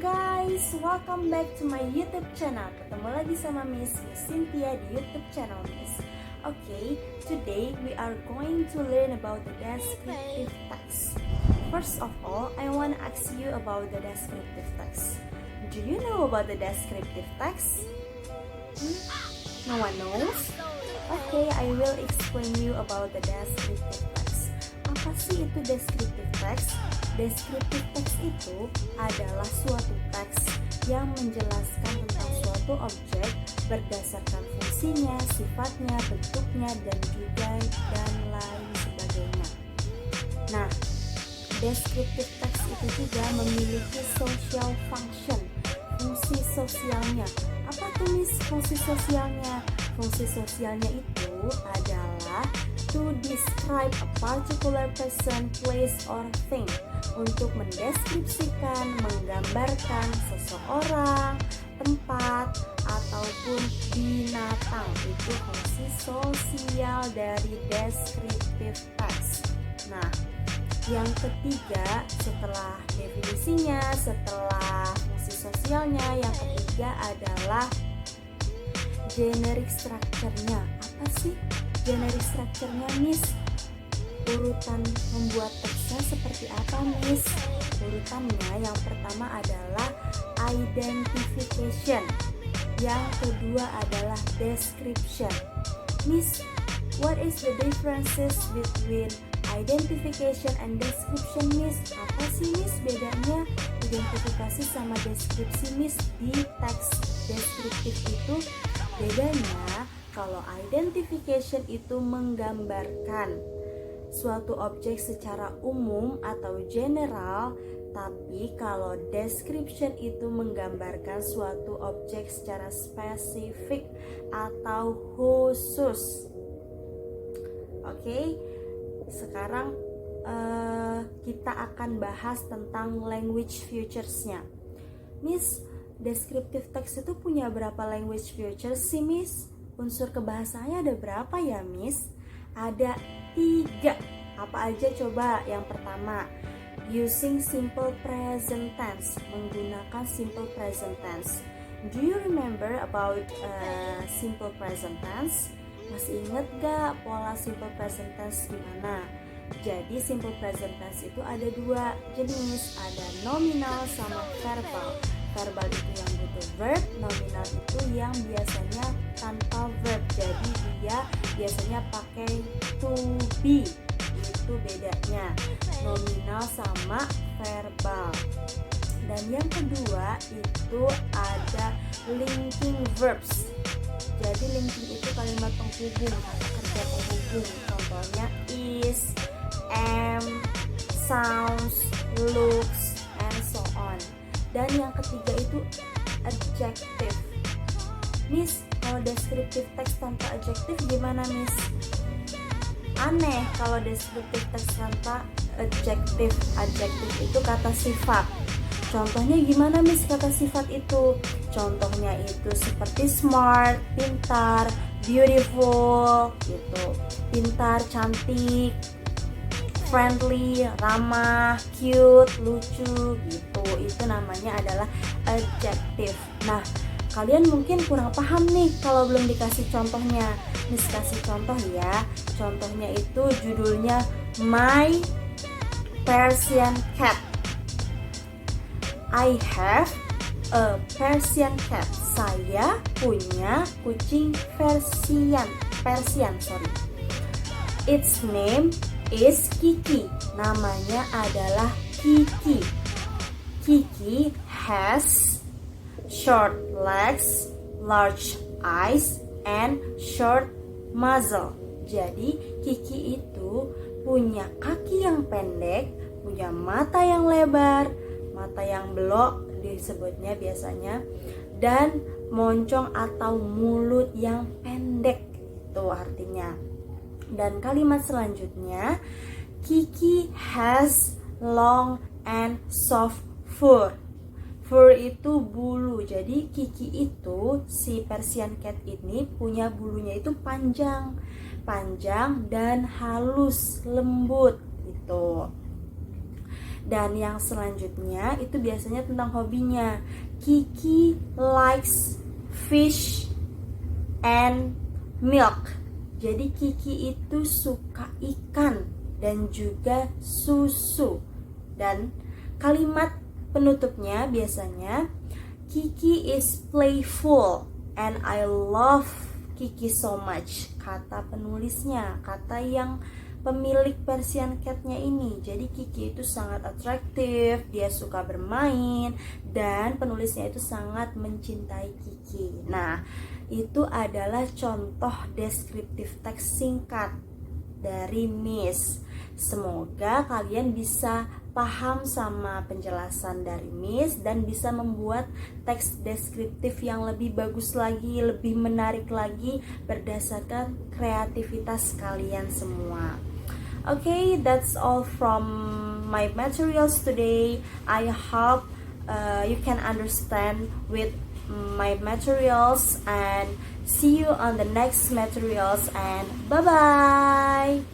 guys, welcome back to my YouTube channel. Ketemu lagi sama Miss Cynthia di YouTube channel Miss. Okay, today we are going to learn about the descriptive text. First of all, I want to ask you about the descriptive text. Do you know about the descriptive text? No one knows? Okay, I will explain you about the descriptive text. Apa sih itu descriptive text? Descriptive text itu adalah suatu teks yang menjelaskan tentang suatu objek berdasarkan fungsinya, sifatnya, bentuknya, dan lain sebagainya. Nah, descriptive text itu juga memiliki social function, fungsi sosialnya. Apa tuh Miss fungsi sosialnya? Fungsi sosialnya itu adalah to describe a particular person, place, or thing. Untuk mendeskripsikan, menggambarkan seseorang, tempat, ataupun binatang. Itu fungsi sosial dari descriptive text. Nah, yang ketiga setelah definisinya, setelah fungsi sosialnya, yang ketiga adalah generic structure-nya. Apa sih generic structure-nya, Miss? Urutan membuat teksnya seperti apa, Miss? Urutannya yang pertama adalah identification. Yang kedua adalah description. Miss, what is the differences between identification and description, Miss? Apa sih, Miss, bedanya identifikasi sama deskripsi, Miss, di teks deskriptif itu? Bedanya, kalau identification itu menggambarkan suatu objek secara umum atau general, tapi kalau description itu menggambarkan suatu objek secara spesifik atau khusus. Oke, sekarang kita akan bahas tentang language features-nya. Miss, descriptive text itu punya berapa language features sih, Miss? Unsur kebahasaannya ada berapa ya, Miss? Ada 3. Apa aja coba? Yang pertama, using simple present tense, menggunakan simple present tense. Do you remember about simple present tense? Masih inget gak pola simple present tense gimana? Jadi simple present tense itu ada 2 jenis, ada nominal sama verbal. Verbal itu yang butuh verb, nominal itu yang biasanya tanpa verb. Jadi dia biasanya pakai to be. Itu bedanya nominal sama verbal. Dan yang kedua itu ada linking verbs. Jadi linking itu kalimat penghubung atau kerja penghubung. Contohnya is, am, sounds, looks, and so on. Dan yang ketiga itu adjective. Miss, kalau descriptive text tanpa adjective gimana, Miss? Aneh kalau descriptive text tanpa adjective. Adjective itu kata sifat. Contohnya gimana, Miss, kata sifat itu? Contohnya itu seperti smart, pintar, beautiful gitu. Pintar, cantik, friendly, ramah, cute, lucu gitu. Itu namanya adalah adjective. Nah, kalian mungkin kurang paham nih kalau belum dikasih contohnya. Miss kasih contoh ya. Contohnya itu judulnya My Persian Cat. I have a Persian cat. Saya punya kucing Persian. Its name is Kiki. Namanya adalah Kiki. Kiki has short legs, large eyes, and short muzzle. Jadi Kiki itu punya kaki yang pendek, punya mata yang lebar, mata yang belok disebutnya biasanya, dan moncong atau mulut yang pendek. Itu artinya. Dan kalimat selanjutnya, Kiki has long and soft fur. Fur itu bulu. Jadi Kiki itu, si Persian cat ini punya bulunya itu panjang dan halus, lembut gitu. Dan yang selanjutnya itu biasanya tentang hobinya. Kiki likes fish and milk. Jadi Kiki itu suka ikan dan juga susu. Dan kalimat penutupnya biasanya Kiki is playful and I love Kiki so much. Kata penulisnya, kata yang pemilik Persian Cat-nya ini. Jadi Kiki itu sangat atraktif, dia suka bermain, dan penulisnya itu sangat mencintai Kiki. Nah, itu adalah contoh deskriptif teks singkat dari Miss. Semoga kalian bisa paham sama penjelasan dari Miss dan bisa membuat teks deskriptif yang lebih bagus lagi, lebih menarik lagi berdasarkan kreativitas kalian semua. Okay, that's all from my materials today. I hope you can understand with my materials, and see you on the next materials, and bye bye.